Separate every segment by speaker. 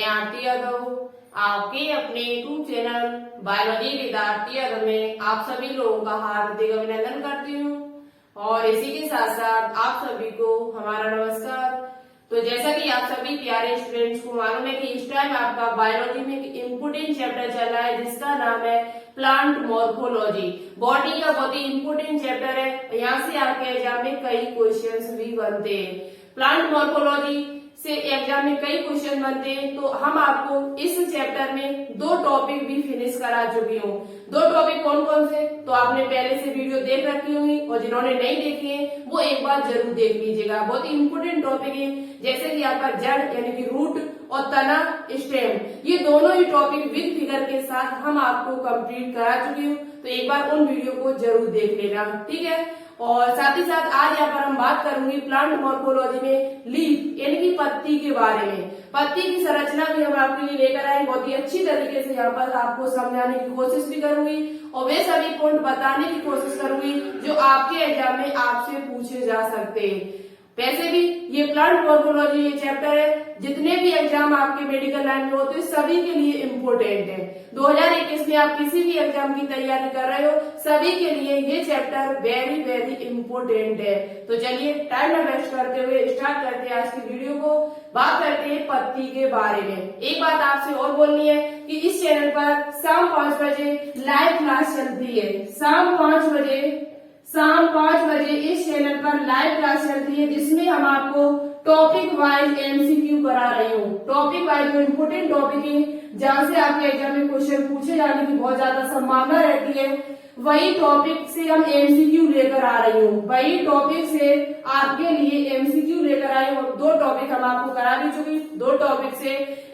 Speaker 1: आरती यादव आपके अपने YouTube channel biology विद्यार्थी यादव में आप सभी लोगों का हार्दिक अभिनंदन करती हूँ और इसी के साथ साथ आप सभी को हमारा नमस्कार। तो जैसा कि आप सभी प्यारे स्टूडेंट्स को मालूम है कि इस टाइम आपका बायोलॉजी में एक इम्पोर्टेंट चैप्टर चल रहा है जिसका नाम है प्लांट मॉर्फोलॉजी। बॉडी का बहुत ही इम्पोर्टेंट चैप्टर है, यहाँ से आपके एग्जाम में कई क्वेश्चंस भी बनते हैं। प्लांट मॉर्फोलॉजी से एग्जाम में कई क्वेश्चन बनते हैं, तो हम आपको इस चैप्टर में 2 टॉपिक भी फिनिश करा चुकी हूँ। 2 टॉपिक कौन कौन से, तो आपने पहले से वीडियो देख रखी होंगी और जिन्होंने नहीं देखी है वो एक बार जरूर देख लीजिएगा। बहुत ही इम्पोर्टेंट टॉपिक है, जैसे कि आपका जड़ यानी कि रूट और तना स्टेम, ये दोनों ही टॉपिक विद फिगर के साथ हम आपको कंप्लीट करा चुकी हूँ, तो एक बार उन वीडियो को जरूर देख लेना, ठीक है। और साथ ही साथ आज यहाँ पर हम बात करूंगी प्लांट मॉर्फोलॉजी में लीफ यानी कि पत्ती के बारे में। पत्ती की संरचना भी हम आपके लिए लेकर आए, बहुत ही अच्छी तरीके से यहाँ पर आपको समझाने की कोशिश भी करूंगी और वे सभी पॉइंट बताने की कोशिश करूंगी जो आपके एग्जाम में आपसे पूछे जा सकते हैं। वैसे भी ये प्लांट मॉर्फोलॉजी ये चैप्टर है, जितने भी एग्जाम आपके मेडिकल लाइन में होते हैं सभी के लिए इम्पोर्टेंट है। 2021 में आप किसी भी एग्जाम की तैयारी कर रहे हो, सभी के लिए ये चैप्टर वेरी वेरी इम्पोर्टेंट है। तो चलिए टाइम न वेस्ट करते हुए स्टार्ट करते हैं आज की वीडियो को। बात करते हैं पत्ती के बारे में। एक बात आपसे और बोलनी है कि इस चैनल पर शाम 5 बजे लाइव क्लास चलती है। शाम 5 बजे इस चैनल पर लाइव क्लास चलती है, जिसमें हम आपको टॉपिक वाइज एमसीक्यू करा रही हूँ। टॉपिक वाइज जो इम्पोर्टेंट टॉपिक है, जहाँ से आपके एग्जाम में क्वेश्चन पूछे जाने की बहुत ज्यादा संभावना रहती है, वही टॉपिक से हम एमसीक्यू लेकर आ रही हूँ। वही टॉपिक से आपके लिए एमसीक्यू लेकर आई हूँ। 2 टॉपिक हम आपको करा भी चुकी, 2 टॉपिक से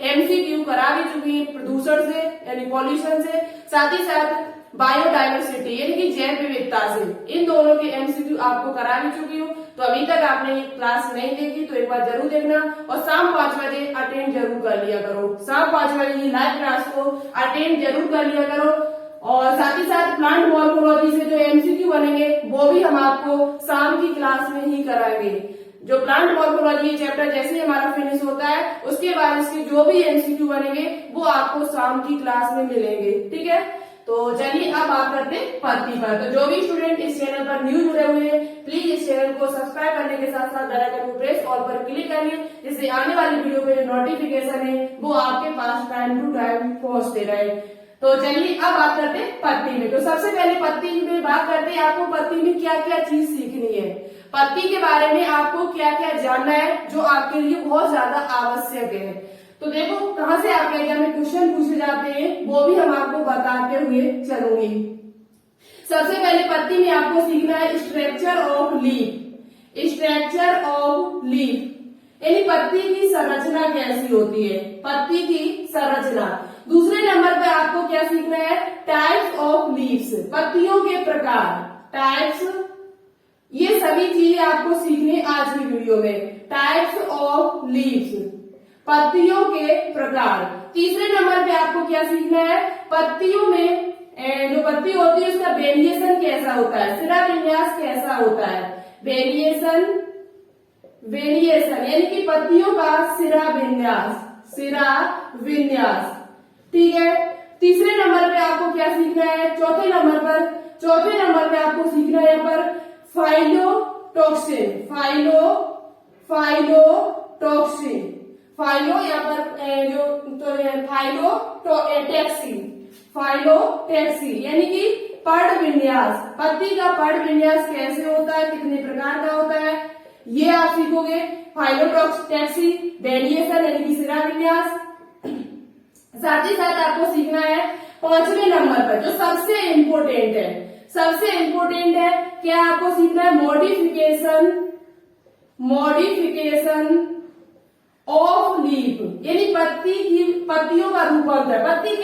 Speaker 1: एमसीक्यू करा भी चुकी, प्रदूषण से यानी पॉल्यूशन से, साथ ही साथ बायोडाइवर्सिटी यानी कि जैव विविधता से, इन दोनों के एमसीक्यू आपको करा भी चुकी हूँ। तो अभी तक आपने ये क्लास नहीं देखी तो एक बार जरूर देखना और शाम 5 बजे अटेंड जरूर कर लिया करो। शाम 5 बजे ये लाइव क्लास को अटेंड जरूर कर लिया करो। और साथ ही साथ प्लांट मॉर्फोलॉजी से जो एमसीक्यू बनेंगे वो भी हम आपको शाम की क्लास में ही कराएंगे। जो प्लांट मॉर्फोलॉजी चैप्टर जैसे हमारा फिनिश होता है, उसके बाद इसके जो भी एमसीक्यू बनेंगे वो आपको शाम की क्लास में मिलेंगे, ठीक है। तो चलिए अब बात करते हैं पत्ती पर। तो जो भी स्टूडेंट इस चैनल पर न्यू जुड़े हुए हैं, प्लीज इस चैनल को सब्सक्राइब करने के साथ साथ बेल आइकन को प्रेस ऑल पर क्लिक करिए, जिससे आने वाली वीडियो के जो नोटिफिकेशन है वो आपके पास टाइम टू टाइम पहुंचते रहे। तो चलिए अब बात करते हैं पत्ती में। तो सबसे पहले पत्ती में बात करते हैं, आपको पत्ती में क्या क्या चीज सीखनी है, पत्ती के बारे में आपको क्या क्या जानना है जो आपके लिए बहुत ज्यादा आवश्यक है। तो देखो कहाँ से आपके एग्जाम में क्वेश्चन पूछे जाते हैं वो भी हम आपको बताते हुए चलूंगी। सबसे पहले पत्ती में आपको सीखना है structure of leaf. Structure of leaf यानी पत्ती की संरचना कैसी होती है, पत्ती की संरचना। दूसरे नंबर पे आपको क्या सीखना है, टाइप्स ऑफ लीव्स, पत्तियों के प्रकार, टाइप्स। ये सभी चीजें आपको सीखने आज की वीडियो में, टाइप्स ऑफ लीव्स, पत्तियों के प्रकार। तीसरे नंबर पे आपको क्या सीखना है, पत्तियों में जो पत्ती होती है उसका वेरिएशन कैसा होता है, सिरा विन्यास कैसा होता है, वेरिएशन यानी कि पत्तियों का सिरा विन्यास, ठीक है। तीसरे नंबर पे आपको क्या सीखना है, चौथे नंबर पे आपको सीखना है यहाँ पर फाइलोटॉक्सिन, फाइलो यहाँ पर जो तो फाइलोटैक्सी यानी कि पर्ण विन्यास, पत्ती का पर्ण विन्यास कैसे होता है, कितने प्रकार का होता है, ये आप सीखोगे। फाइलोटैक्सी, वेरिएशन यानी कि सिरा विन्यास। साथ ही साथ आपको सीखना है 5वें नंबर पर जो सबसे इम्पोर्टेंट है, क्या आपको सीखना है, मॉडिफिकेशन ऑफ लीफ यानी पत्तियों का रूपांतर, पत्ती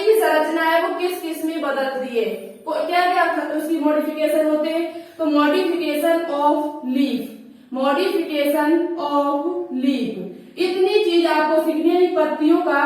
Speaker 1: की संरचना है वो किस किस में बदलती है, क्या क्या उसकी मॉडिफिकेशन होते हैं। तो मॉडिफिकेशन ऑफ लीफ, इतनी चीज आपको सीखनी है। पत्तियों का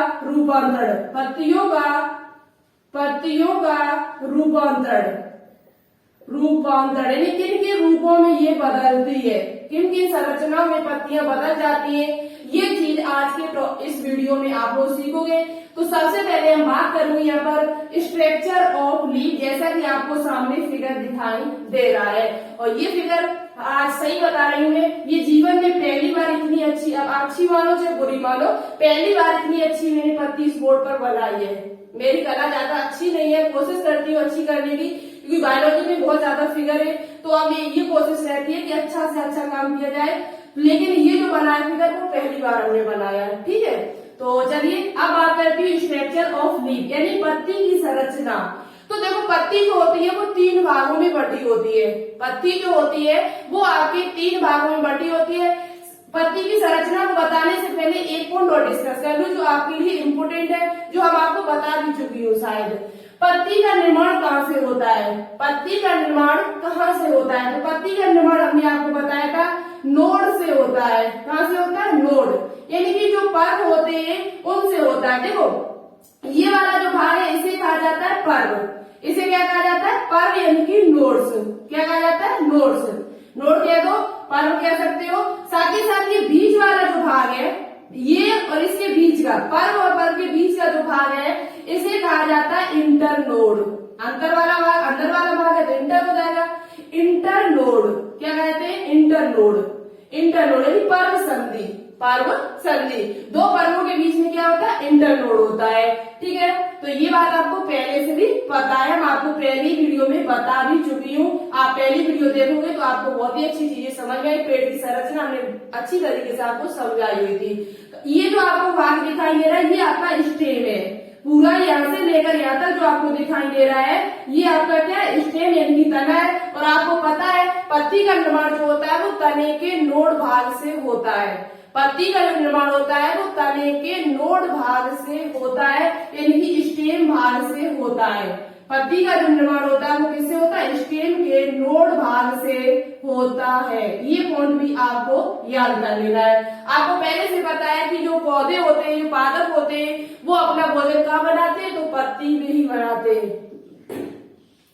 Speaker 1: रूपांतरण यानी किन के रूपों में ये बदलती है, किन किन संरचनाओं में पत्तियां बदल जाती हैं, ये चीज आज के इस वीडियो में आप लोग सीखोगे। तो सबसे पहले हम बात करेंगे यहाँ पर स्ट्रक्चर ऑफ लीफ, जैसा कि आपको सामने फिगर दिखाई दे रहा है। और ये फिगर आज सही बता रही हूँ मैं, ये जीवन में पहली बार इतनी अच्छी, अब अच्छी मानो चाहे बुरी मानो, पहली बार इतनी अच्छी मैंने पत्ती इस बोर्ड पर बनाई है। मेरी कला ज्यादा अच्छी नहीं है, कोशिश करती हूँ अच्छी करने की, क्योंकि बायोलॉजी में बहुत ज्यादा फिगर है, तो अब ये कोशिश रहती है कि अच्छा से अच्छा काम किया जाए। लेकिन ये जो बनाया फिगर वो पहली बार हमने बनाया है, ठीक है। तो चलिए अब बात करती हूँ स्ट्रक्चर ऑफ लीफ, यानी पत्ती की संरचना। तो देखो पत्ती जो होती है वो 3 भागों में बटी होती है। पत्ती जो होती है वो आपके 3 भागों में बटी होती है। पत्ती की संरचना को बताने से पहले एक पॉइंट और डिस्कस कर लूं जो आपके लिए इम्पोर्टेंट है, जो हम आपको बता भी चुकी हूँ शायद। पत्ती का निर्माण कहाँ से होता है? पत्ती का निर्माण कहाँ से होता है? तो पत्ती का निर्माण हमने आपको बताया था नोड से होता है। कहाँ से होता है? नोड, यानी कि जो पर्व होते हैं उनसे होता है। देखो ये वाला जो भाग है इसे कहा जाता है पर्व। इसे क्या कहा जाता है? पर्व, यानी कि नोड्स। क्या कहा जाता है? नोड्स। नोड कह दो, पर्व कह सकते हो। साथ ही साथ ये बीच वाला जो भाग है, ये और इसके बीच का, पर्व और पर्व के बीच का जो भाग है इसे कहा जाता है इंटरनोड। अंदर वाला भाग है तो इंटर हो जाएगा। इंटरनोड क्या कहते हैं? इंटरनोड। इंटरनोड यानी पर्व संधि। पर्व संधि, 2 पर्वों के बीच में क्या होता है? इंटरनोड होता है, ठीक है। तो ये बात आपको पहले से भी पता है, मैं आपको पहली वीडियो में बता भी चुकी हूँ। आप पहली वीडियो देखोगे तो आपको बहुत ही अच्छी चीजें समझ में आई। पेड़ की संरचना हमने अच्छी तरीके से आपको समझाई हुई थी। तो ये जो आपको भाग दिखाई दे रहा है ये आपका स्टेम है। पूरा यहाँ से लेकर यहाँ तक जो आपको दिखाई दे रहा है ये आपका क्या है? स्टेम, यानी कि तना है। और आपको पता है पत्ती का निर्माण जो होता है वो तने के नोड भाग से होता है। पत्ती का जो निर्माण होता है वो तने के नोड भाग से होता है, यानी कि स्टेम भाग से होता है। पत्ती का जो निर्माण होता है वो किससे होता है? स्टेम के नोड भाग से होता है। ये पॉइंट भी आपको याद कर लेना है। आपको पहले से पता है कि जो पौधे होते हैं, जो पादप होते हैं, वो अपना भोजन कहाँ बनाते हैं? तो पत्ती में ही बनाते हैं।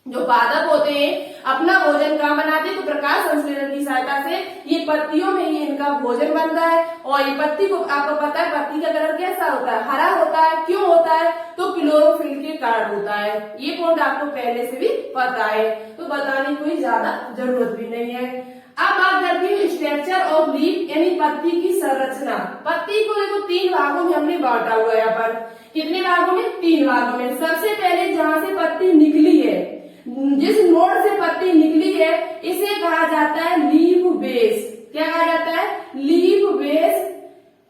Speaker 1: जो पादप होते हैं अपना भोजन कहाँ बनाते हैं? तो प्रकाश संश्लेषण की सहायता से ये पत्तियों में ही इनका भोजन बनता है। और ये पत्ती को आपको पता है पत्ती का कलर कैसा होता है? हरा होता है। क्यों होता है? तो क्लोरोफिल के कारण होता है। ये पॉइंट आपको पहले से भी पता है, तो बताने की कोई ज्यादा जरूरत भी नहीं है। अब बात करती हूँ स्ट्रक्चर ऑफ लीफ, यानी पत्ती की संरचना। पत्ती को देखो 3 भागों में हमने बांटा हुआ है यहाँ पर। कितने भागों में? 3 भागों में। सबसे पहले जहाँ से पत्ती निकली है, जिस नोड से पत्ती निकली है इसे कहा जाता है लीफ बेस। क्या कहा जाता है? Leaf base.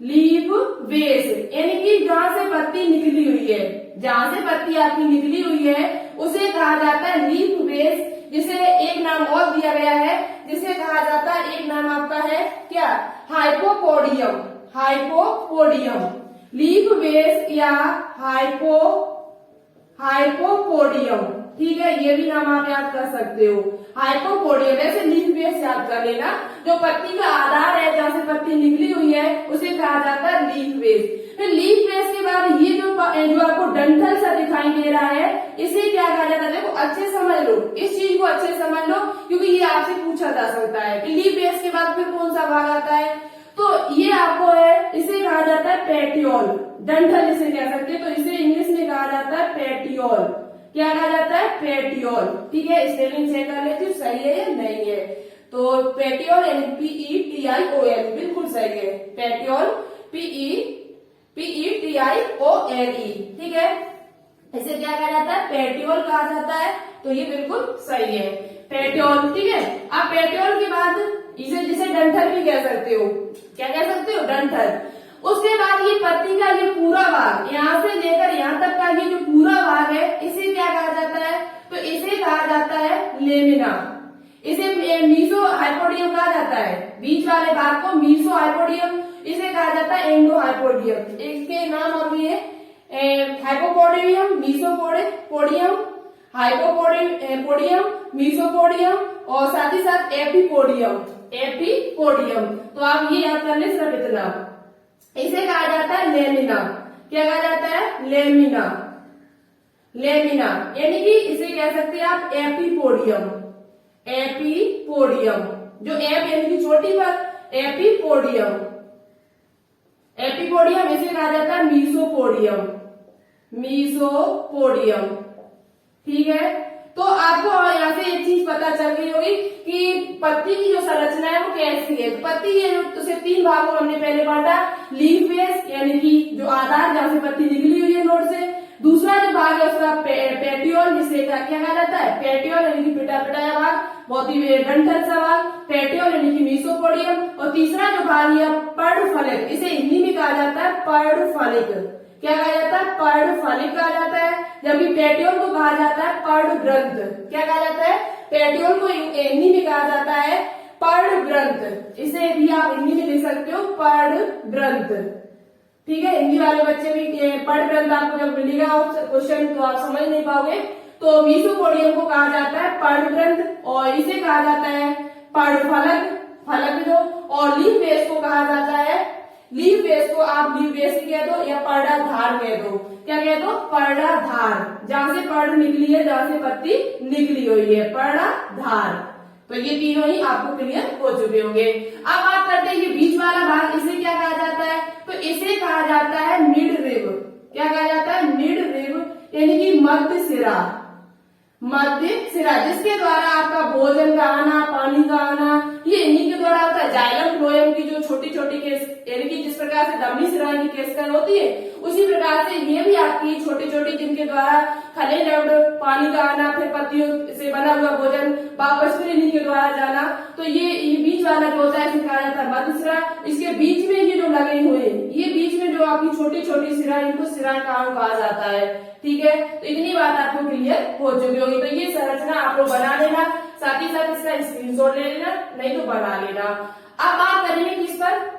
Speaker 1: लीफ बेस यानी कि जहाँ से पत्ती निकली हुई है, जहाँ से पत्ती आपकी निकली हुई है उसे कहा जाता है लीफ बेस, जिसे एक नाम और दिया गया है जिसे कहा जाता है, एक नाम आपका है क्या? हाइपोपोडियम। हाइपोपोडियम, लीफ बेस या हाइपोपोडियम, ठीक है। ये भी नाम आप याद कर सकते हो, हाइपोपोडियम। ऐसे लीफ बेस याद कर लेना। जो पत्ती का आधार है, जहाँ से पत्ती निकली हुई है उसे कहा जाता है लीफ बेस। फिर लीफ बेस के बाद ये जो आपको डंठल सा दिखाई दे रहा है इसे क्या कहा जाता है? देखो अच्छे समझ लो, इस चीज को अच्छे समझ लो, क्योंकि ये आपसे पूछा जा सकता है कि लीफ बेस के बाद फिर कौन सा भाग आता है। तो ये आपको है, इसे कहा जाता है पेटियोल। डंठल इसे कह सकते हैं, तो इसे इंग्लिश में कहा जाता है पेटियोल। क्या कहा जाता है? पेटियोल, ठीक है। स्पेलिंग चेक कर लेती हूँ सही है या नहीं है। तो पेटियोल यानी PETIOL, बिल्कुल सही है। पेटियोल PETIOLE, ठीक है। इसे क्या कहा जाता है? पेटियोल कहा जाता है। तो ये बिल्कुल सही है, पेटियोल, ठीक है। अब पेटियोल के बाद जिसे डंठल भी कह सकते हो। क्या कह सकते हो? डंठल। उसके बाद ये पत्ती का ये पूरा भाग, यहाँ से लेकर यहाँ तक का ये जो पूरा भाग है इसे क्या कहा जाता है? तो इसे कहा जाता है लेमिना। इसे मीसो हाइपोडियम कहा जाता है। बीच वाले भाग को मीसो हाइपोडियम, इसे कहा जाता है एंडो हाइपोडियम। इसके नाम और भी है हाइपोपोडियम, मीसोपोडियम, हाइपोपोडियम, मीसोपोडियम और साथ ही साथ एपिपोडियम। तो आप ये याद कर ले सिर्फ इतना। इसे कहा जाता है लेमिना। क्या कहा जाता है? लेमिना। लेमिना यानी कि इसे कह सकते हैं आप एपिपोडियम। एपिपोडियम, जो एप यानी कि चोटी पर, एपिपोडियम। एपिपोडियम इसे कहा जाता है मीसोपोडियम, मीसोपोडियम। ठीक है, तो आपको यहाँ से एक चीज पता चल गई होगी कि पत्ती की जो संरचना है वो कैसी है। पत्ती ये उसे 3 भागों में हमने पहले बांटा, लीफ बेस यानी कि जो आधार जहाँ से पत्ती निकली हुई है नोड से, दूसरा जो भाग है उसका पेटियोल, जिसे क्या कहा जाता है, पेटियोल यानी कि पिटा पिटाया भाग, बहुत ही डंठल सा भाग, पेटियोल यानी कि मीसोपोडियम, और तीसरा जो भाग है पर्णफलिक, इसे हिंदी में कहा जाता है पर्णफलिक। क्या कहा जाता है, पर्णफलिक कहा जाता है, जबकि पेटियोल को कहा जाता है पर्णग्रंथ। क्या कहा जाता है, पेटियोल को हिंदी में कहा जाता है पर्णग्रंथ, इसे भी आप हिंदी में लिख सकते हो पर्णग्रंथ। ठीक है, हिंदी वाले बच्चे भी पर्णग्रंथ आपको जब मिलेगा क्वेश्चन तो आप समझ नहीं पाओगे। तो मीसोपोडियम को कहा जाता है पर्णग्रंथ और इसे कहा जाता है पर्णफलक, फलक जो, और लीफ बेस को कहा जाता है, लीफ बेस को आप लीफ बेस कह दो या पर्णाधार कह दो। क्या कह दो, पर्णाधार, जहां से पर्ण निकली है, जहां से पत्ती निकली हुई है, पर्णाधार। तो ये तीनों ही आपको क्लियर हो चुके होंगे। अब बात करते हैं ये बीच वाला भाग, इसे क्या कहा जाता है, तो इसे कहा जाता है मिड रिब। क्या कहा जाता है, मिड रिब यानी कि मध्य सिरा, मध्य सिरा, जिसके द्वारा आपका भोजन का आना, पानी का आना, ये इन्हीं के द्वारा होता है। जाइलम फ्लोएम की जो छोटी छोटी केस, यानी कि जिस प्रकार से धमनी सिरा की केसकल होती है, उसी प्रकार से ये भी आपकी छोटी छोटी, जिनके द्वारा खले लवड, पानी का आना, फिर पत्तियों से बना हुआ भोजन वापस फिर इन्हीं के द्वारा जाना। तो ये बीच वाला जो होता है इसे कहा जाता है मध्य सिरा। इसके बीच में ये जो लगे हुए, ये बीच में जो आपकी छोटी छोटी सिरा, इनको सिरा कहा जाता है। ठीक है, तो इतनी बात आपको क्लियर हो चुकी होगी। तो ये संरचना आप लोग बना लेना, साथ ही साथ इसका स्क्रीनशॉट ले लेना, नहीं तो बना लेना। अब बात करेंगे किस पर,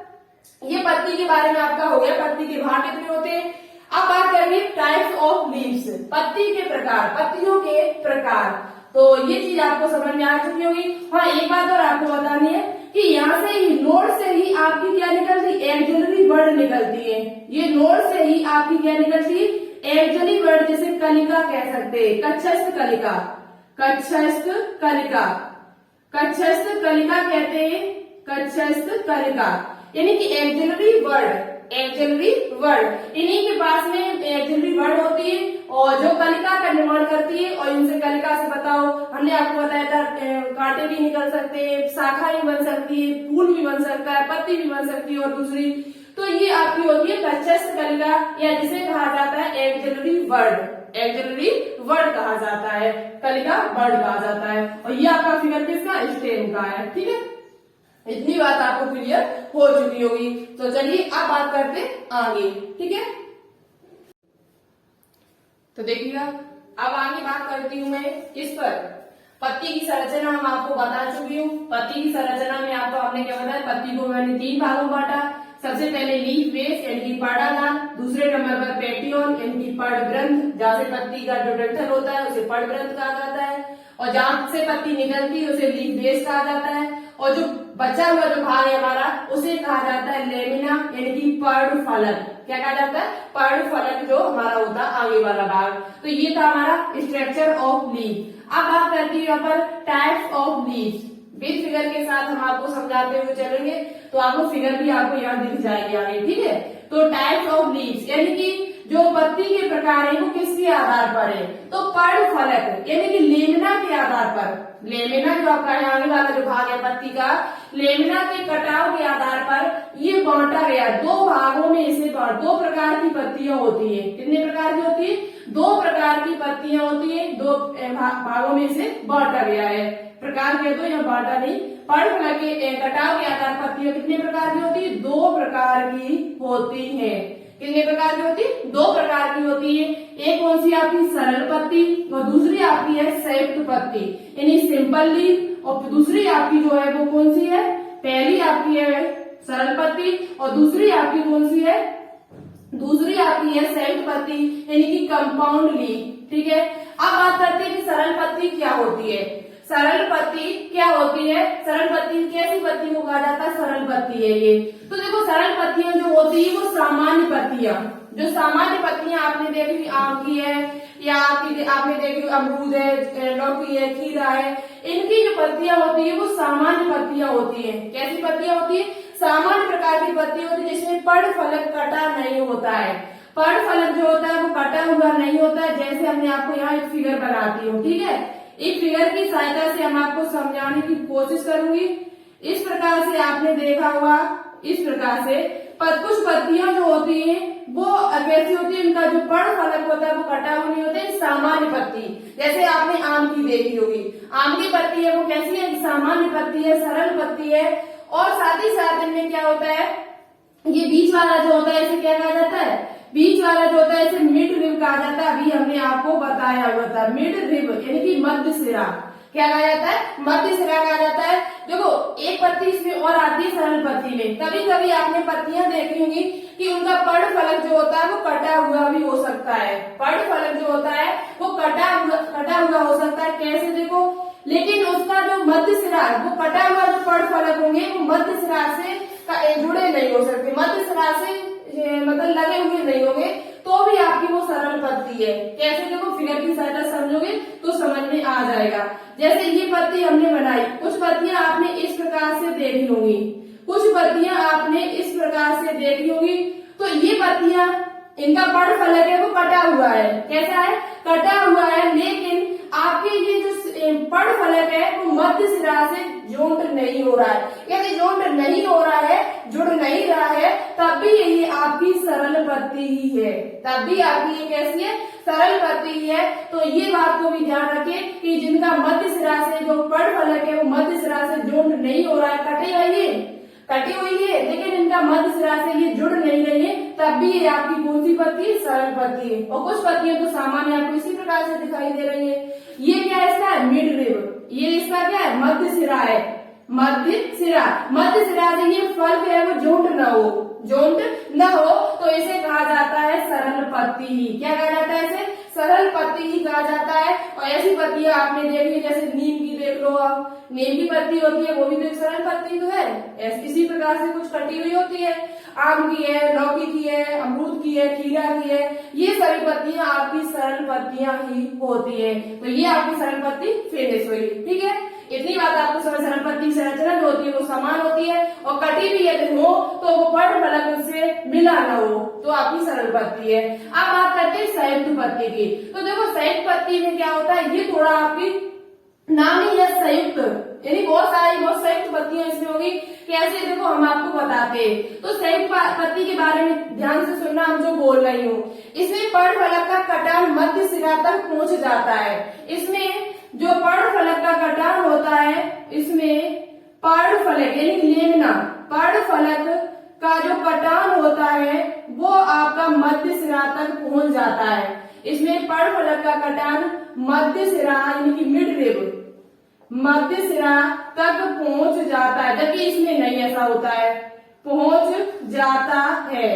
Speaker 1: ये पत्ती के बारे में आपका हो गया, पत्ती के भाग कितने होते हैं। अब बात करेंगे टाइप्स ऑफ लीव्स, पत्ती के प्रकार, पत्तियों के प्रकार। तो ये चीज आपको समझ में आ चुकी होगी। हाँ, एक बात और आपको बतानी है कि यहाँ से ही नोड से ही आपकी क्या निकलती, एक्सिलरी वर्ड निकलती है। ये नोड से ही आपकी क्या निकलती है, एक्सिलरी वर्ड, जैसे कलिका कह सकते हैं, कक्षस्थ कलिका, कक्षस्थ कलिका, कक्षस्थ कलिका कहते हैं, कक्षस्थ कलिका यानी कि एक्सिलरी वर्ड, एक्सिलरी वर्ड, इन्हीं के पास में एक्सिलरी वर्ड होती है और जो कलिका का निर्माण करती है। और इनसे कलिका से बताओ, हमने आपको बताया था कांटे भी निकल सकते हैं, शाखा भी बन सकती है, फूल भी बन सकता है, पत्ती भी बन सकती है और दूसरी। तो ये आपकी होती है कक्षस्थ कलिका, या जिसे कहा जाता है एक्सिलरी वर्ड, एक्सिलरी वर्ड कहा जाता है, कलिका वर्ड कहा जाता है। और ये आपका फिगर किसका, स्टेम का है। ठीक है, इतनी बात आपको क्लियर हो चुकी होगी। तो चलिए अब बात करते आगे। ठीक है, तो देखिएगा अब आगे बात करती हूँ मैं किस पर, पत्ती की संरचना हम आपको बता चुकी हूँ। पत्ती की संरचना में आपको आपने क्या बताया, पत्ती को मैंने 3 भागों में बांटा। सबसे पहले लीफ बेस यानी कि पर्णाधार, दूसरे नंबर पर पेटियोल यानी कि पर्णग्रंथ, जहाँ से पत्ती का जो डंठल होता है उसे पर्णग्रंथ कहा जाता है, और जहाँ से पत्ती निकलती है उसे लीफ बेस कहा जाता है, और जो बचा हुआ जो भाग है हमारा उसे कहा जाता है लेमिना यानी कि पर्णफलक। क्या कहा जाता है, पर्णफलक जो हमारा होता है आगे वाला भाग। तो ये था हमारा स्ट्रक्चर ऑफ लीफ। अब बात करती है यहाँ पर types of leaves, with figure के साथ हम आपको समझाते हुए चलेंगे, तो आपको फिगर भी आपको यहाँ दिख जाएगी आगे। ठीक है, तो टाइप्स ऑफ लीव्स यानी कि जो पत्ती के प्रकार है वो किसके आधार पर है, तो पर्णफलक यानी कि लेमिना के आधार पर। लेमिना जो आपका आगे वाला जो भाग है पत्ती का, लेमिना के कटाव के आधार पर ये बांटा गया 2 भागों में। इसे 2 प्रकार की पत्तियां होती है। कितने प्रकार की होती है, 2 प्रकार की पत्तियां होती है, 2 भागों में इसे बांटा गया है। प्रकार कह दो या बांटा नहीं। पर्णफलक के कटाव के आधार पर पत्तियां कितने प्रकार की होती है, 2 प्रकार की होती है। कितने प्रकार की होती है, 2 प्रकार की होती है। एक कौन सी आपकी सरल पत्ती और दूसरी आपकी है संयुक्त पत्ती यानी सिंपल लीफ, और दूसरी आपकी जो है वो कौन सी है, पहली आपकी है सरल पत्ती और दूसरी आपकी कौन सी है, दूसरी आपकी है संयुक्त पत्ती यानी कि कंपाउंड लीफ। ठीक है, अब बात करते हैं कि सरल पत्ती क्या होती है। सरल पत्ती क्या होती है, सरल पत्ती कैसी पत्ती को कहा जाता है, सरल पत्ती है ये। तो देखो सरल पत्तियां जो होती है वो सामान्य पत्तियां, जो सामान्य पत्तियां आपने देखी आम की है, या आपने देखी अमरूद है, लौकी है, खीरा है, इनकी जो पत्तियां होती है वो सामान्य पत्तियां होती है। कैसी पत्तियां होती है? सामान्य प्रकार की पत्तियां होती है, जिसमें पर्ण फलक कटा नहीं होता है। पर्ण फलक जो होता है वो कटा हुआ नहीं होता है। जैसे हमने आपको यहाँ एक फिगर बनाती हूँ, ठीक है, एक फिगर की सहायता से हम आपको समझाने की कोशिश करूंगी। इस प्रकार से आपने देखा होगा, इस प्रकार से कुछ पत्तियां जो होती हैं वो कैसी होती है, इनका जो पर्ण फलक होता है वो कटा हुआ नहीं होता है, सामान्य पत्ती। जैसे आपने आम की देखी होगी, आम की पत्ती है वो कैसी है? सामान्य पत्ती है, सरल पत्ती है। और साथ ही साथ इनमें क्या होता है, ये बीच वाला जो होता है इसे क्या कहा जाता है? बीच वाला जो होता है इसे मिड रिब कहा जाता है। अभी हमने आपको बताया हुआ था, मिड रिब यानी कि मध्य सिरा। क्या कहा जाता है? मध्य सिरा कहा जाता है। देखो एक पत्ती इसमें और आती है सरल पत्ती में। कभी कभी आपने पत्तियां देखी होंगी कि उनका पर्ण फलक जो होता है वो कटा हुआ भी हो सकता है। पर्ण फलक जो होता है वो कटा हुआ हो सकता है। कैसे? देखो, लेकिन उसका जो मध्य सिरा, वो कटा हुआ जो पर्ण फलक होंगे वो मध्य सिरा से जुड़े नहीं हो सकते, मध्य सिरा से मतलब लगे हुए नहीं होंगे, तो भी आपकी वो सरल पत्ती है। कैसे? देखो फिगर की सहायता समझोगे तो समझ में आ जाएगा। जैसे ये पत्ती हमने बनाई, कुछ पत्तियां आपने इस प्रकार से देखी होंगी, कुछ पत्तियां आपने इस प्रकार से देखी होंगी। तो ये पत्तियां, इनका पर्ण फलक है वो कटा हुआ है। कैसा है? कटा हुआ है। लेकिन आपके ये जो पर्ण फलक है वो मध्य सिरा से जोड़ नहीं हो रहा है। यदि जोड़ नहीं हो रहा है, जुड़ नहीं रहा है, तब भी ये आपकी सरल पत्ती ही है। तब भी आपकी ये कैसी है? सरल पत्ती ही है। तो ये बात को भी ध्यान रखें कि जिनका मध्य सिरा से जो पर्ण फलक है वो मध्य सिरा से जोड़ नहीं हो रहा है, कटी हुई है, लेकिन इनका मध्य सिरा से ये जुड़ नहीं रही है, तब भी ये आपकी कौन सी पत्ती? सरल पत्ती है। और कुछ पत्तियां तो सामान्य आपको इसी प्रकार से दिखाई दे रही है। ये क्या है? इसका मिड रिब। ये इसका क्या है? मध्य सिरा है। मध्य सिरा से ये फल जो है वो जोंट न हो तो इसे कहा जाता है सरल पत्ती ही। क्या कहा जाता है? इसे सरल पत्ती ही कहा जाता है। और ऐसी पत्तियां आपने देखी, जैसे नीम की देख लो आप, नीम की पत्ती होती है वो भी तो एक सरल पत्ती तो है। इसी प्रकार से कुछ कटी हुई होती है, आम की है, लौकी की है, अमरूद की है, खीरा की है, ये सभी पत्तियां आपकी सरल पत्तियां ही होती है। तो ये आपकी सरल पत्ती फिनिश हुई। ठीक है, इतनी बात आपको समझ। सरल पत्ती की संरचना जो होती है वो समान होती है, और कटी भी यदि हो तो वो पर्ण फलक उससे मिला न हो तो आपकी सरल पत्ती है। अब बात करते हैं संयुक्त पत्ती की। तो देखो संयुक्त पत्ती में क्या होता है, ये थोड़ा आपकी नाम ही है संयुक्त, यानी बहुत संयुक्त पत्तियां इसमें होगी। कैसे? देखो हम आपको बताते हैं। तो संयुक्त पत्ती के बारे में ध्यान से सुनना, हम जो बोल रही हूँ। इसमें पर्ण फलक का कटान मध्य सिरा तक पहुंच जाता है। इसमें जो पर्ण फलक का कटान होता है, इसमें पर्ण फलक यानी लेमना, पर्ण फलक का जो कटान होता है वो आपका मध्य सिरा तक पहुंच जाता है। इसमें पर्ण फलक का कटान मध्य सिरा यानी कि मिड रिब, मध्य सिरा तक पहुंच जाता है, जबकि इसमें नहीं ऐसा होता है। पहुंच जाता है।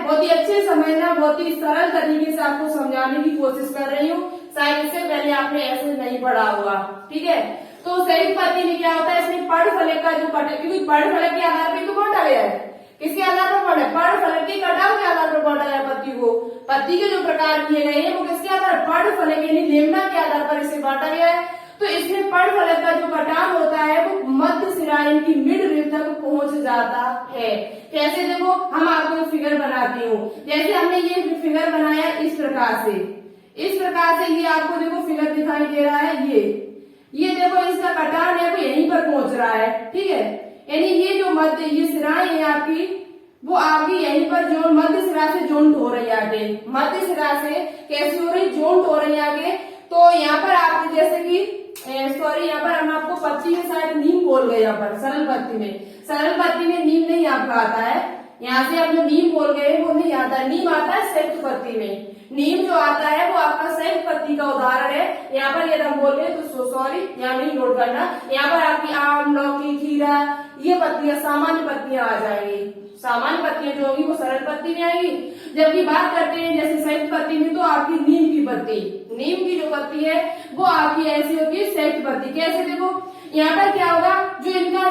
Speaker 1: बहुत ही अच्छे समझना, बहुत ही सरल तरीके से आपको समझाने की कोशिश कर रही हूँ। शायद इससे पहले आपने ऐसे नहीं पढ़ा होगा। ठीक है, तो संयुक्त पत्ती में क्या होता है, इसमें पर्ण फलक का जो कटा, क्योंकि पर्ण फलक के आधार पर तो बांटा गया है। किसके आधार पर बांटा है? पर्ण फलक के कटाव के आधार पर बांटा गया पत्ती को। पत्ती के जो प्रकार किए गए हैं वो किसके आधार? पर्ण फलक यानी लेमना के आधार पर इसे बांटा गया है। तो इसमें पर्ण फलक का जो कटान होता है वो मध्य सिरा यानी मिड रिब तक पहुंच जाता है। कैसे? देखो हम आपको फिगर बनाती हूँ। जैसे हमने ये फिगर बनाया इस प्रकार से ये आपको देखो फिगर दिखाई दे रहा है। ये देखो इसका कटान है वो यहीं पर पहुंच रहा है। ठीक है, यानी ये जो मध्य ये सिराएं है आपकी, वो आपकी यहीं पर जो मध्य सिरा से जोंट हो रही है आगे। मध्य सिरा से कैसे हो रही? जोंट हो रही है आगे। तो यहाँ पर आप जैसे कि यहाँ पर हम आपको पत्ती में शायद नीम बोल गए। यहाँ पर सरल पत्ती में नीम नहीं आपका आता है। यहाँ से हम जो नीम बोल गए वो नहीं आता है। नीम आता है संयुक्त पत्ती में। नीम जो आता है वो आपका संयुक्त पत्ती का उदाहरण है। यहाँ पर यदि हम बोल गए तो सॉरी, यहाँ नहीं नोट करना। यहाँ पर आपकी आम, लौकी, खीरा, ये पत्तियां सामान्य पत्तियां आ जाएंगी। सामान्य पत्तियां जो होगी वो सरल पत्ती में आएगी। जबकि बात करते हैं जैसे संयुक्त पत्ती में, तो आपकी नीम की जो पत्ती है वो आपकी ऐसी होती है संयुक्त पत्ती। कैसे? देखो यहाँ पर क्या होगा, जो इनका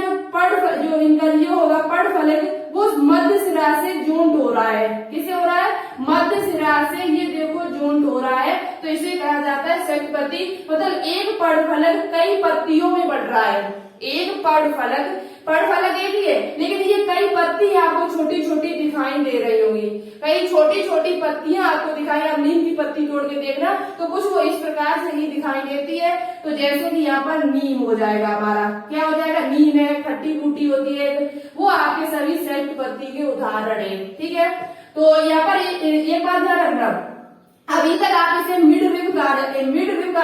Speaker 1: जो इनका ये होगा पड़ फलक, वो मध्य सिरा से जोंट हो रहा है। किससे हो रहा है? मध्य सिरा से ये देखो जोंट हो रहा है, तो इसे कहा जाता है संयुक्त पत्ती। मतलब एक पड़ फलक कई पत्तियों में बढ़ रहा है। एक पड़ फलक एक ही है, लेकिन ये कई पत्ती आपको छोटी छोटी दिखाई दे रही होगी। कई छोटी छोटी पत्तियां आपको दिखाई, आप नीम की पत्ती तोड़ के देखना तो कुछ वो इस प्रकार से ही दिखाई देती है। तो जैसे कि यहाँ पर नीम हो जाएगा, हमारा क्या हो जाएगा, नीम है, खट्टी बूटी होती है, वो आपके सभी संयुक्त पत्ती के उदाहरण है। ठीक है, तो यहाँ पर एक बात ध्यान रखना, अभी तक आप इसे मिड रिब कहा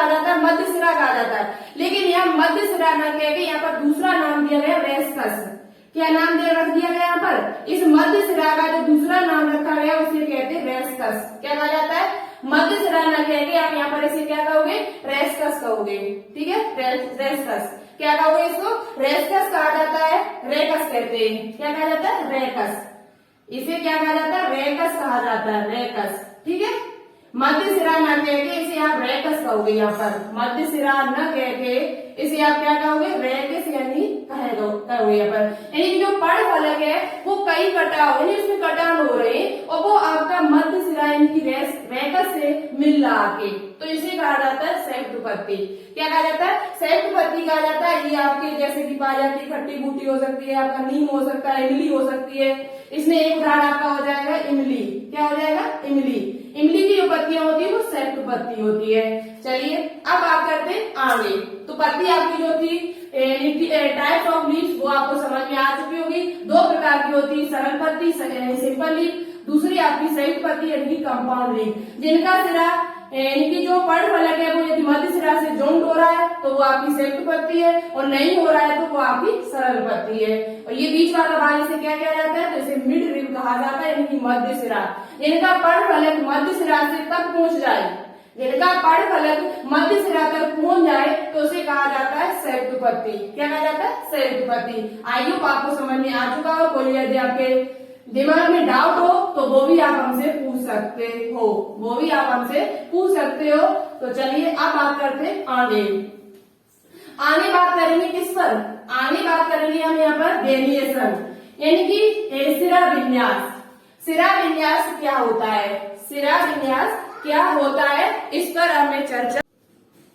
Speaker 1: जाता है, मध्य सिरा कहा जाता है, लेकिन यहाँ मध्य सिरा न कह के यहाँ पर दूसरा नाम दिया गया रेस्कस। क्या नाम रख दिया गया यहाँ पर? इस मध्य सिरा का जो दूसरा नाम रखा गया उसे कहते हैं रेस्कस। क्या कहा जाता है? मध्य सिरा न कह के आप यहाँ पर इसे क्या कहोगे? रेस्कस कहोगे। ठीक है, रेस्कस क्या कहोगे? इसको रेस्कस कहा जाता है, रेकस कहते हैं। क्या कहा जाता है? रेकस। इसे क्या कहा जाता है? रेकस कहा जाता है, रेकस। ठीक है, मध्य सिरा न कह के इसे आप रेकस कहोगे। यहाँ पर मध्य सिरा न कह के इसे आप क्या कहोगे? रेकस यानी कहोगे यहाँ पर। यानी जो पड़ फलक है वो कई कटाव, यानी उसमें कटाव हो रहे हैं और वो आपका मध्य सिरा यानी कि रेकस से मिल रहा आके, तो इसे कहा जाता है संयुक्त पत्ती। क्या कहा जाता है? संयुक्त पत्ती कहा जाता है। ये आपके जैसे कि पाया की खट्टी बूटी हो सकती है, आपका नीम हो सकता है, इमली हो सकती है। इसमें एक उदाहरण आपका हो जाएगा इमली। क्या हो जाएगा? इमली। इमली की जो पत्तियां होती है वो संयुक्त पत्ती होती है। चलिए अब बात करते हैं आगे। तो पत्ती आपकी जो थी टाइप्स ऑफ लीव्स वो आपको समझ में आ चुकी होगी। दो प्रकार की होती है, सरल पत्ती सिंपल लीफ, दूसरी आपकी संयुक्त पत्ती यानी कंपाउंड लीफ, जिनका सिरा यानी कि जो पड़ फलक है वो यदि मध्य सिरा से जोंट हो रहा है तो वो आपकी संयुक्त पत्ती है, और नहीं हो रहा है तो वो आपकी सरल पत्ती है। और ये बीच वाला भाग इसे क्या किया जाता है? तो इसे मिड रिब कहा जाता है, यानी कि मध्य सिरा। जिनका पड़ फलक मध्य सिरा से तक पहुंच जाए, जिनका पड़ फलक मध्य सिरा तक पहुंच जाए तो उसे कहा जाता है संयुक्त पत्ती। क्या कहा जाता है? संयुक्त पत्ती। आई होप आपको समझ में आ चुका हो। कोई यदि आपके दिमाग में डाउट हो तो वो भी आप हमसे पूछ सकते हो, वो भी आप हमसे पूछ सकते हो। तो चलिए अब बात करते हैं आगे बात करेंगे किस पर? आगे बात करेंगे हम यहाँ पर वेरिएशन, यानी कि सिरा विन्यास। सिरा विन्यास क्या होता है? सिरा विन्यास क्या होता है, इस पर हमें चर्चा।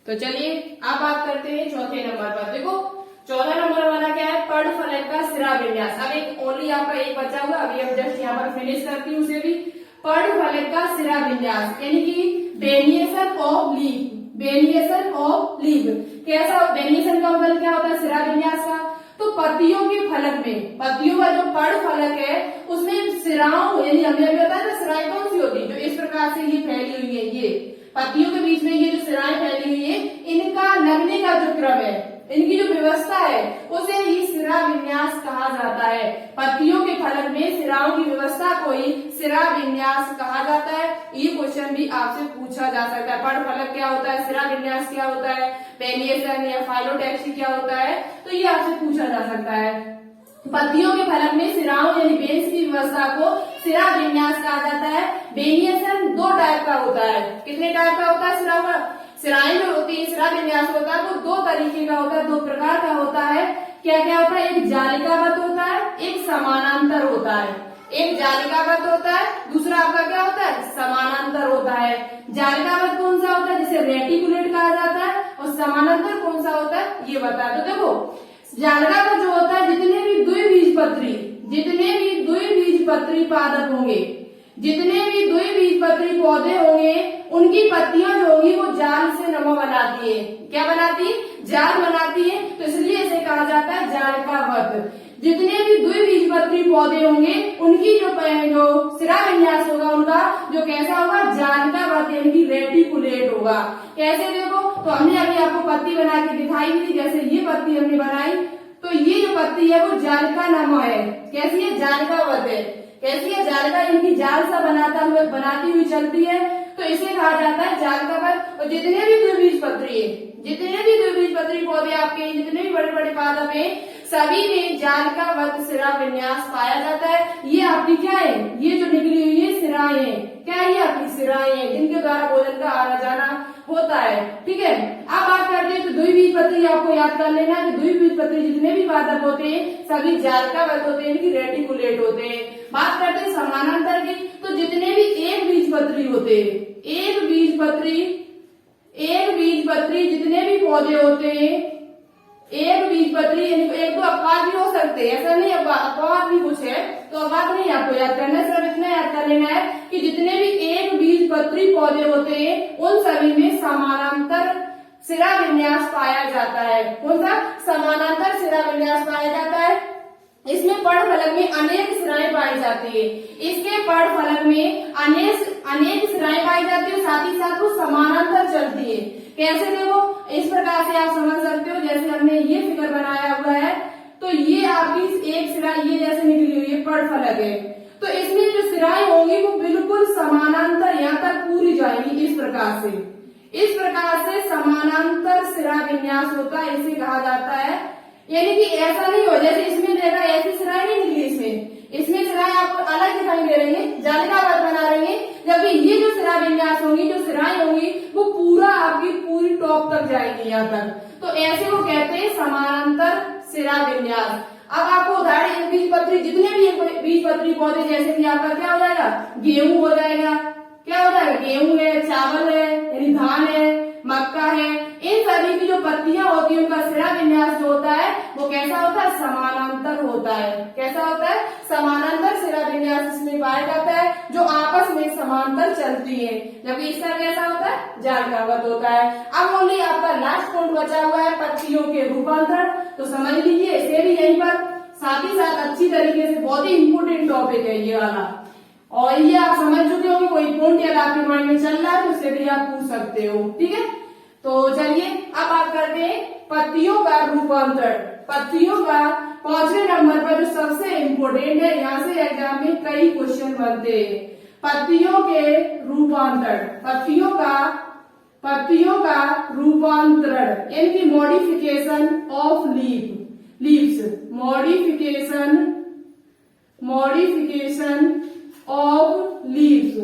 Speaker 1: तो चलिए अब बात करते हैं चौथे नंबर पर। देखो चौथा नंबर वाला क्या है? पड़ फलक का सिरा विन्यास। अब एक ओनली आपका एक बचा हुआ, अभी हम जस्ट यहाँ पर फिनिश करती हूँ उसे भी। पड़ फलक का सिरा विन्यास यानी कि variation of leaf. Variation of leaf कैसा? वेरिएशन का मतलब क्या होता है? सिरा विन्यास का। तो पत्तियों के फलक में, पत्तियों का जो पड़ फलक है उसमें सिराओं, यानी हमने अभी बताया था सिराएं कौन सी होती है, जो इस प्रकार से ये फैली हुई है, ये पत्तियों के बीच में ये जो सिराएं फैली हुई है, इनका लगने का जो क्रम है, इनकी जो व्यवस्था है उसे ही सिरा विन्यास कहा जाता है। पत्तियों के फलक में सिराओं की व्यवस्था को ही सिरा विन्यास कहा जाता है। ये क्वेश्चन भी आपसे पूछा जा सकता है। पड़ फलक क्या होता है, सिरा विन्यास क्या होता है, वेरिएशन या फाइलोटैक्सी क्या होता है, तो ये आपसे पूछा जा सकता है। पत्तियों के फलक में सिराओं यानी बेस की व्यवस्था को सिरा विन्यास कहा जाता है। वेरिएशन दो टाइप का होता है। कितने टाइप का होता है? सिराओं का सिराएं जो होती है, सिरा विन्यास होता है वो दो तरीके का होता है, दो प्रकार का होता है। क्या क्या होता है? एक जालिकाबद्ध होता है, एक समानांतर होता है। एक जालिकाबद्ध होता है, दूसरा आपका क्या होता है? समानांतर होता है। जालिकाबद्ध कौन सा होता है? जिसे रेटिकुलेट कहा जाता है, और समानांतर कौन सा होता है ये बताया। तो देखो जालिकाबद्ध जो होता है, जितने भी द्विबीजपत्री पादप होंगे, जितने भी द्विबीजपत्री पौधे होंगे, उनकी पत्तियां जो होंगी वो जाल से नमा बनाती है। क्या बनाती है? जाल बनाती है, तो इसलिए इसे कहा जाता है जालिकाबद्ध। जितने भी द्विबीजपत्री पौधे होंगे उनकी जो सिरा विन्यास होगा उनका जो कैसा होगा? जालिकाबद्ध यानी कि रेटिकुलेट होगा। कैसे? देखो तो हमने अभी आपको पत्ती बना के दिखाई थी, जैसे ये पत्ती हमने बनाई, तो ये जो पत्ती है वो जालिका नमा है। कैसी है? जालिकाबद्ध है। कैसी है? जालिका इनकी जाल सा बनाती हुई चलती है, तो इसे कहा जाता है जालिकाबद्ध। और जितने भी द्विबीजपत्री पौधे आपके, जितने भी बड़े बड़े पादप है, सभी में जालिकाबद्ध सिरा विन्यास पाया जाता है। ये आपकी क्या है? ये जो निकली हुई है सिराएं हैं, क्या है? ये आपकी सिराएं हैं, जिनके द्वारा भोजन का आना जाना होता है। ठीक है, अब बात करते हैं तो द्विबीजपत्री आपको याद कर लेना कि द्विबीजपत्री जितने भी पादप होते हैं सभी जालिकाबद्ध होते हैं, इनकी रेटिकुलेट होते हैं। बात करते हैं समानांतर की, तो जितने भी एक बीजपत्री होते हैं, एक बीजपत्री जितने भी पौधे होते हैं, एक बीजपत्री एक तो अपवाद भी हो सकते हैं, ऐसा नहीं अपवाद भी कुछ है, तो अपवाद नहीं आपको याद करना है, सिर्फ इतना याद कर लेना है कि जितने भी एक बीजपत्री पौधे होते हैं उन सभी में समानांतर सिरा विन्यास पाया जाता है। कौन सा? समानांतर सिरा विन्यास पाया जाता है। इसमें पर्णफलक में अनेक सिराएं पाई जाती है, इसके पर्णफलक में अनेक सिराएं पाई जाती है, साथ ही साथ वो समानांतर चलती है। कैसे? देखो इस प्रकार से आप समझ सकते हो, जैसे हमने ये फिगर बनाया हुआ है, तो ये आपकी एक सिरा ये जैसे निकली हुई है, पर्णफलक है, तो इसमें जो सिराएं होंगी वो बिल्कुल समानांतर यहाँ तक पूरी जाएंगी। इस प्रकार से समानांतर सिरा विन्यास होता है, इसे कहा जाता है। यानी कि ऐसा नहीं हो जैसे इसमें देखा ऐसी सिराएं नहीं निकली, इसमें सिराएं आपको अलग दिखाई दे रही है, जालिकाबद्ध बना रही है, जबकि ये जो सिरा विन्यास होंगी, जो सिराएं होंगी वो पूरा आपकी पूरी टॉप तक जाएगी यहाँ तक, तो ऐसे वो कहते हैं समानांतर सिरा विन्यास। अब आपको उदाहरण बीजपत्री जितने भी बीजपत्री पौधे, जैसे कि आपका क्या हो जाएगा, गेहूं हो जाएगा, क्या हो जाएगा, गेहूं है, चावल है, यानी धान है, मक्का है, इन सभी की जो पत्तियां होती है उनका सिरा विन्यास जो होता है वो कैसा होता है, समानांतर होता है। कैसा होता है? समानांतर सिरा विन्यास इसमें पाया जाता है, जो आपस में समांतर चलती है, जबकि इसका कैसा होता है, जालिकाबद्ध होता है। अब ओनली आपका लास्ट पॉइंट बचा हुआ है पत्तियों के रूपांतरण, तो समझ लीजिए इसे भी यहीं पर साथ ही साथ अच्छी तरीके से, बहुत ही इंपोर्टेंट टॉपिक है ये वाला, और ये आप समझ चुके होंगे, कोई पॉइंट याद आपके माइंड में चल रहा है तो उससे भी आप पूछ सकते हो। ठीक है, तो चलिए अब बात करते हैं पत्तियों का रूपांतरण। पत्तियों का 5वें नंबर पर जो सबसे इम्पोर्टेंट है, यहाँ से एग्जाम में कई क्वेश्चन बनते हैं। पत्तियों के रूपांतरण, पत्तियों का रूपांतरण, इनकी modification of leaves, modification of leaves.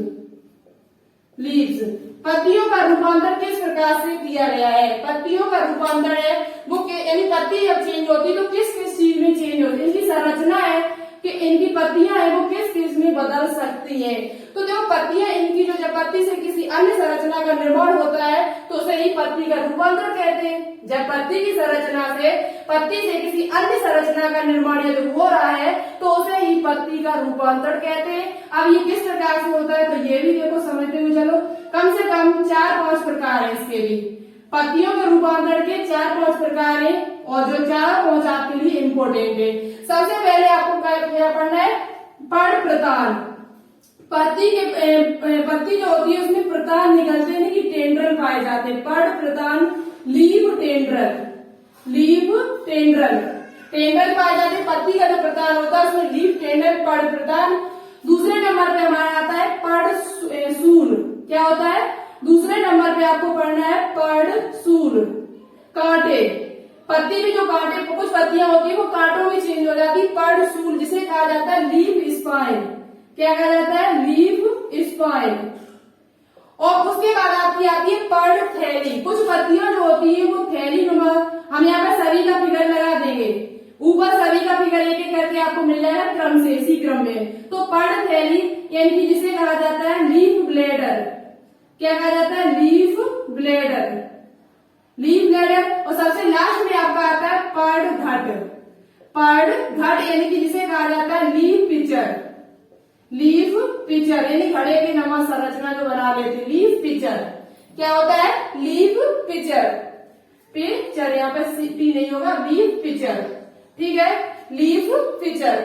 Speaker 1: पत्तियों का रूपांतर किस प्रकार से किया गया है? पत्तियों का रूपांतर है वो यानी पत्ती जब चेंज होती है तो किस किस चीज में चेंज होती है, इनकी संरचना है कि इनकी पत्तियां है वो किस किस में बदल सकती हैं। तो देखो पत्तियां इनकी जो जब पत्ती से किसी अन्य संरचना का निर्माण होता है तो उसे ही पत्ती का रूपांतर कहते हैं। जब पत्ती की संरचना से पत्ती से किसी अन्य संरचना का निर्माण यदि हो रहा है तो उसे ही पत्ती का रूपांतर कहते हैं। अब ये किस प्रकार से होता है तो ये भी देखो समझते हुए चलो, कम से कम 4-5 प्रकार है इसके भी। पत्तियों के रूपांतरण के 4-5 प्रकार है और जो 4-5 आपके लिए इम्पोर्टेंट है। सबसे पहले आपको क्या पढ़ना है, पर्णप्रतान। पत्ती जो होती है उसमें प्रतान निकलते हैं कि टेंड्रल पाए जाते हैं। पर्णप्रतान, लीव टेंड्रल पाए जाते हैं। पत्ती का जो प्रतान होता है उसमें लीव टेंड्रल पर्णप्रतान। दूसरे नंबर पे हमारा आता है पर्णसूल। क्या होता है? दूसरे नंबर पे आपको पढ़ना है पर्णसूल, कांटे। पत्ती में जो कांटे, कुछ पत्तियां होती है वो कांटों में चेंज हो जाती है। पर्णसूल जिसे कहा जाता है लीफ स्पाइन। क्या कहा जाता है? Leaf spine. और उसके बाद आपकी आती है पर्णथैली। कुछ पत्तियां जो होती है वो थैली नुमा, हम यहाँ पे सभी का फिगर लगा देंगे, ऊपर सभी का फिगर एक एक करके आपको मिल जाएगा क्रम से, इसी क्रम में। तो पर्णथैली यानी कि जिसे कहा जाता है लीफ ब्लेडर। क्या कहा जाता है? Leaf bladder. और सबसे लास्ट में आपका आता है पर्णघट यानी कि जिसे कहा जाता है लीफ पिचर यानी घड़े की नमक संरचना जो बना लेते, लीफ पिचर। क्या होता है? लीफ पिचर, यहाँ पे पी नहीं होगा, लीफ पिचर। ठीक है, लीफ पिचर,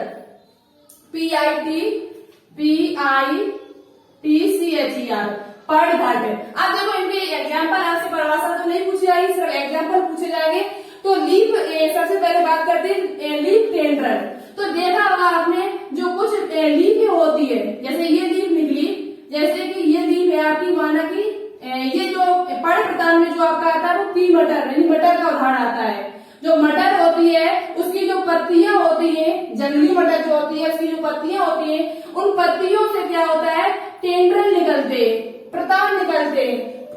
Speaker 1: PITCHER, पर्णघट। अब देखो इनके एग्जाम्पल आपसे परिभाषा तो नहीं पूछी जाएगी, सिर्फ एग्जाम्पल पूछे जाएंगे। तो लीफ, सबसे पहले बात करते हैं लीफ टेंड्रल। तो देखा होगा आपने जो कुछ लीफ होती है, जैसे ये लीफ निकली, जैसे कि ये लीफ है आपकी, माना कि ये जो पर्णप्रतान में जो आपका आता है वो पी मटर यानी मटर का उदाहरण आता है। जो मटर होती है उसकी जो पत्तियां होती है, जंगली मटर जो होती है उसकी जो पत्तियां होती है, उन पत्तियों से क्या होता है? टेंड्रल निकलते, प्रतान निकलते।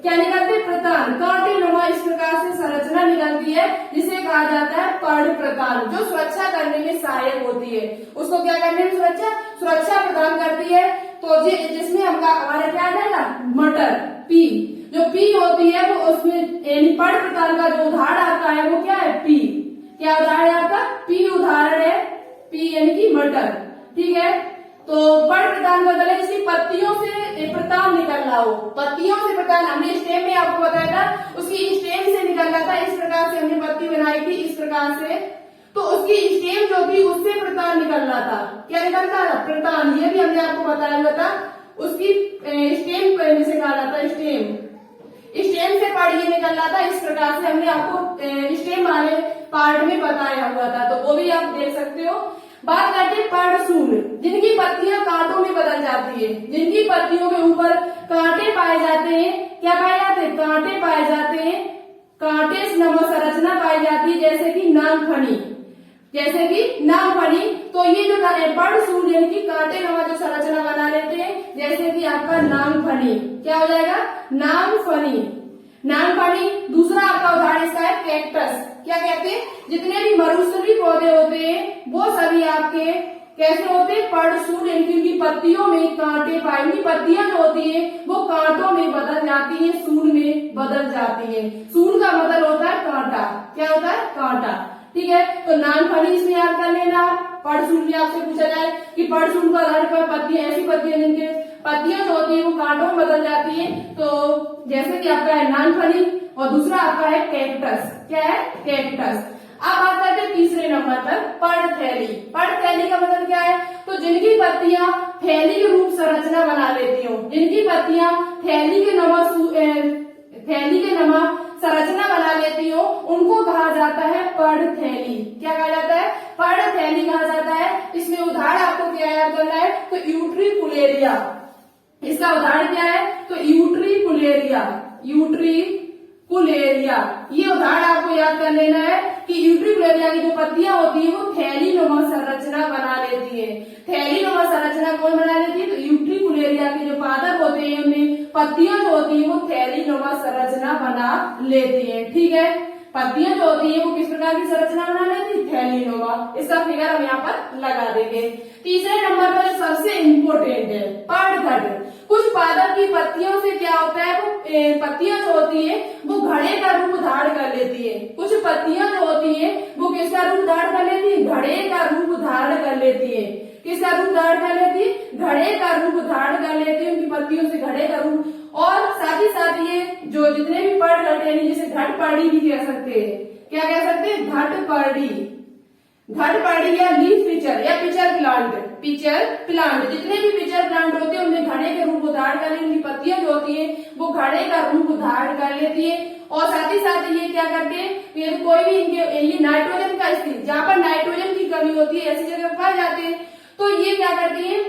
Speaker 1: क्या निकलते हैं? प्रतान। कांटे नुमा इस प्रकार से संरचना निकलती है जिसे कहा जाता है पर्ण प्रतान, जो सुरक्षा करने में सहायक होती है। उसको क्या करने में सुरक्षा प्रदान करती है। तो जिसमें हमारे क्या आ जाएगा? मटर, पी। जो पी होती है वो उसमें यानी पर्ण प्रतान का जो उदाहरण आपका है वो क्या है? पी। क्या उदाहरण है आपका? पी उदाहरण है, पी यानी कि मटर। ठीक है, तो पर्ण प्रतान का मतलब है जिसकी पत्तियों से प्रतान निकल रहा हो। पत्तियों से प्रतान हमने स्टेम में आपको बताया था, उसकी स्टेम से निकल रहा था। इस प्रकार से हमने पत्ती बनाई थी, इस प्रकार से। तो उसकी स्टेम जो थी उससे प्रतान निकल रहा था। क्या निकलता था? प्रतान। ये भी हमने आपको बताया हुआ था। उसकी स्टेम जिसे कहा जाता है स्टेम, स्टेम से पढ़ ये निकल रहा था। इस प्रकार से हमने आपको स्टेम वाले पार्ट में बताया हुआ था, तो वो भी आप देख सकते हो। बात करते हैं पर्णशूल, जिनकी पत्तियां कांटों में बदल जाती है, जिनकी पत्तियों के ऊपर कांटे पाए जाते हैं। क्या पाए जाते हैं? कांटे पाए जाते हैं। कांटे नुमा संरचना पाई जाती है, जैसे कि नागफनी, जैसे कि नागफनी। तो ये जो पर्णशूल यानी कि कांटे नुमा जो संरचना बना लेते हैं, जैसे कि आपका नागफनी। क्या हो जाएगा? नागफनी। नागफनी। दूसरा आपका उदाहरण इसका है कैक्टस। क्या कहते हैं? जितने भी मरुस्थलीय पौधे होते हैं वो सभी आपके कैसे होते हैं? पर्णशूल, यानी उनकी पत्तियों में कांटे पाए, उनकी पत्तियां जो होती है वो कांटों में बदल जाती है, सूल में बदल जाती है। सूल का मतलब होता है कांटा। क्या होता है? कांटा। ठीक है, तो नागफनी इसमें याद कर लेना। पर्णशूल में आपसे पूछा जाए कि पर्णशूल का उदाहरण पर पत्तियां, ऐसी पत्तियां जिनके पत्तियां जो होती है वो कांटों में बदल जाती है, तो जैसे कि आपका है नागफनी, और दूसरा आपका है कैक्टस। क्या है? कैक्टस। अब बात करते हैं तीसरे नंबर पर, पर्णथैली। पर्णथैली का मतलब क्या है? तो जिनकी पत्तियां थैली के रूप संरचना बना लेती हो, जिनकी पत्तियां थैली के नमा संरचना बना लेती हो, उनको कहा जाता है पर्णथैली। क्या कहा जाता है? पर्णथैली कहा जाता है। इसमें उदाहरण आपको क्या याद करना है? तो यूट्रिकुलेरिया। इसका उदाहरण क्या है? तो यूट्रिकुलेरिया। यूट्रिकुलेरिया, ये उदाहरण आपको याद कर लेना है कि यूट्रिकुलेरिया की जो पत्तियां होती है वो थैली नुमा संरचना बना लेती है। थैली नुमा संरचना कौन बना लेती है? तो यूट्रिकुलेरिया के जो पादप होते हैं उनमें पत्तियां जो होती है वो थैली नुमा संरचना बना लेती है। ठीक है, पत्तियां जो होती है वो किस प्रकार की संरचना बना लेती है? थैली नुमा। इसका फिगर हम यहाँ पर लगा देंगे। तीसरे नंबर पर सबसे इम्पोर्टेंट है पर्णघट। कुछ पादप की पत्तियों से क्या होता है? वो पत्तियां जो होती है वो घड़े का रूप धारण कर लेती है। कुछ पत्तियां जो होती है वो किसका रूप धारण कर लेती है? घड़े का रूप धारण कर लेती है। किसका रूप धारण कर लेती है? घड़े का रूप धारण कर लेती है। उनकी पत्तियों से घड़े का रूप, और साथ ही साथ ये जो जितने भी पर्णघट यानी जिसे घटपर्णी भी कह सकते हैं। क्या कह सकते हैं? घटपर्णी। घटपर्णी या लीफ पिचर या पिचर प्लांट। पिचर प्लांट, जितने भी पिचर प्लांट होते हैं उनमें घड़े के रूप धारण कर लेती है। उनकी पत्तियां जो होती है वो घड़े का रूप धारण कर लेती है। और साथ ही साथ ये क्या करते हैं? ये कोई भी इनके ये नाइट्रोजन का स्थिति, जहाँ पर नाइट्रोजन की कमी होती है ऐसी जगह पाए जाते हैं, तो ये क्या करती है?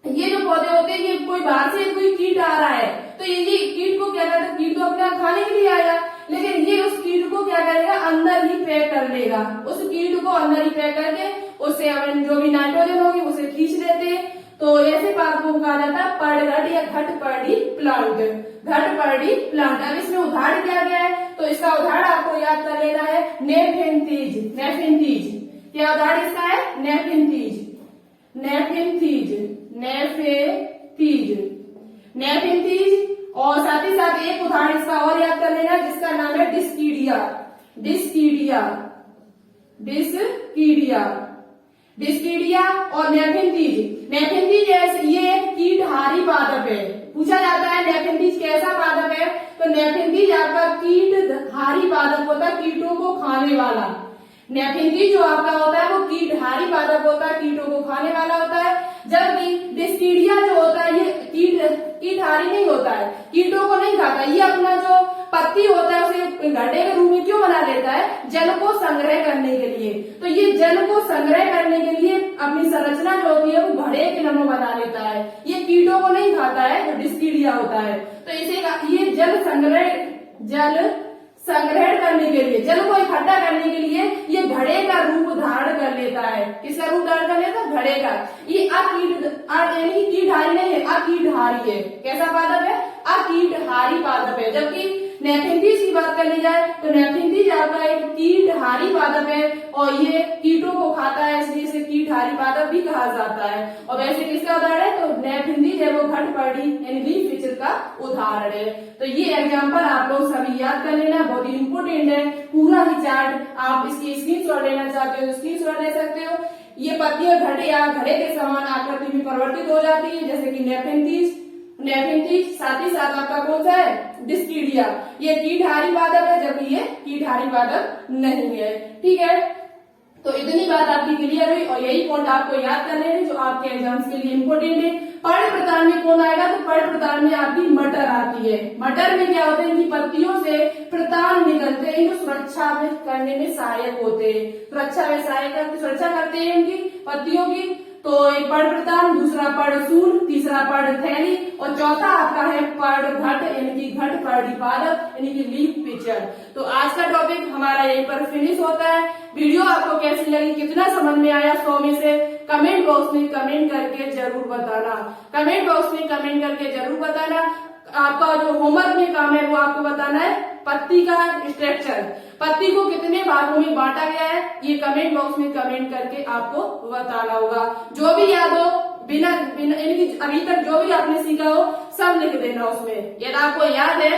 Speaker 1: ये जो पौधे होते हैं, ये कोई बाहर से कोई कीट आ रहा है तो ये कीट को क्या करता है? कीट तो अपने आप खाने के लिए आया, लेकिन ये उस कीट को क्या करेगा? अंदर ही पैक कर लेगा। उस कीट को अंदर ही पैक करके उससे जो भी नाइट्रोजन होगी उसे खींच लेते हैं। तो ऐसे पादपों को कहा जाता है पर्णघट या घटपर्णी प्लांट। घटपर्णी प्लांट। अब इसमें उदाहरण क्या गया है? तो इसका उदाहरण आपको याद कर लेना है नेफेंथीज। नेफेंथीज, क्या उदाहरण इसका है? नेफेंथीज। नेफेंथीज, नेफेंथीज, नेफेंथीज। और साथ ही साथ एक उदाहरण इसका और याद कर लेना जिसका नाम है डिस्कीडिया। डिस्कीडिया, डिस्कीडिया, डिस्कीडिया और नेफेंथीज। नेफेंथीज ये एक कीटहारी पादप है। पूछा जाता है नेफेंथीज कैसा पादप है? तो नेफेंथीज आपका कीटहारी पादप होता है, कीटों को खाने वाला। नेफेंथीज जो आपका होता है वो कीटहारी पादप होता है, कीटों को खाने वाला होता है। जबकि डिस्कीडिया जो होता है ये कीटहारी नहीं होता है, कीटों को नहीं खाता। ये अपना जो पत्ती होता है उसे घड़े के रूप में क्यों बना लेता है? जल को संग्रह करने के लिए। तो ये जल को संग्रह करने के लिए अपनी संरचना जो होती है वो घड़े के नमा बना लेता है। ये कीटों को नहीं खाता है जो डिस्कीडिया होता है। तो इसे ये जल संग्रहण करने के लिए, जल को इकट्ठा करने के लिए ये घड़े का रूप धारण कर लेता है। किसका रूप धारण कर लेता है? घड़े का। ये यानी कीटहारी नहीं है, अकीटहारी है। कैसा पादप है? अकीटहारी पादप है। जबकि नेफेंथीज की बात कर ली जाए तो नेफेंथीज आपका एक कीटहारी पादप है और ये कीटों को खाता है, इसलिए इसे कीटहारी पादप भी कहा जाता है। और वैसे किसका उदाहरण है? तो नेफेंथीज है वो घटपर्णी यानी लीफ फिचर का उदाहरण है। तो ये एग्जाम्पल आप लोग सभी याद कर लेना, बहुत ही इंपोर्टेंट है। पूरा ही चार्ट आप इसकी स्क्रीनशॉट लेना चाहते हो तो स्क्रीनशॉट ले सकते हो। ये पत्तियां घड़े या घड़े के समान आकृति में परिवर्तित हो जाती है, जैसे कि नेफेंथीज, साथ ही साथ आपका कौन सा है? डिस्किडिया। ये कीटहारी पादप है, जबकि ये कीटहारी पादप नहीं है। ठीक है, तो इतनी बात आपकी क्लियर हुई और यही पॉइंट आपको याद करने हैं जो आपके एग्जाम्स के लिए इम्पोर्टेंट है। पर्ण प्रतान में कौन आएगा? तो पर्ण प्रतान में आपकी मटर आती है। मटर में क्या होते हैं? इनकी पत्तियों से प्रतान निकलते हैं, इनको सुरक्षा में करने में सहायक होते हैं। सुरक्षा करते हैं इनकी पत्तियों की। तो एक पर्णप्रतान, दूसरा पर्णसूल, तीसरा पर्णथैली और चौथा आपका है पर्णघट यानी कि घटपर्णी पादप यानी कि लीफ पिचर। तो आज का टॉपिक हमारा यहीं पर फिनिश होता है। वीडियो आपको कैसी लगी, कितना समझ में आया 100 में से कमेंट बॉक्स में कमेंट करके जरूर बताना। कमेंट बॉक्स में कमेंट करके जरूर बताना। आपका जो होमवर्क में काम है वो आपको बताना है पत्ती का स्ट्रक्चर, पत्ती को कितने भागों में बांटा गया है, ये कमेंट बॉक्स में कमेंट करके आपको बताना होगा। जो भी याद हो बिना इनकी अभी तक जो भी आपने सीखा हो सब लिख देना उसमें। यदि आपको याद है,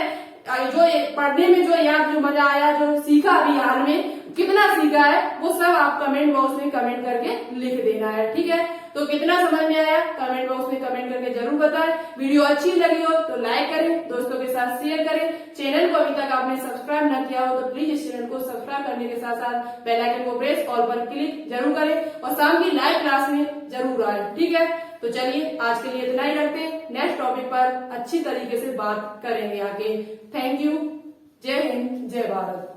Speaker 1: जो पढ़ने में जो मजा आया, जो सीखा अभी हाल में कितना सीखा है, वो सब आप कमेंट बॉक्स में कमेंट करके लिख देना है। ठीक है, तो कितना समझ में आया कमेंट बॉक्स में कमेंट करके जरूर बताएं। वीडियो अच्छी लगी हो तो लाइक करें, दोस्तों के साथ शेयर करें। चैनल को अभी तक आपने सब्सक्राइब न किया हो तो प्लीज इस चैनल को सब्सक्राइब करने के साथ साथ बेल आइकन को प्रेस ऑल पर क्लिक जरूर करें और शाम की लाइव क्लास में जरूर आए। ठीक है, तो चलिए आज के लिए इतना ही रखते हैं। नेक्स्ट टॉपिक पर अच्छी तरीके से बात करेंगे आगे। Thank you. जय हिंद, जय भारत।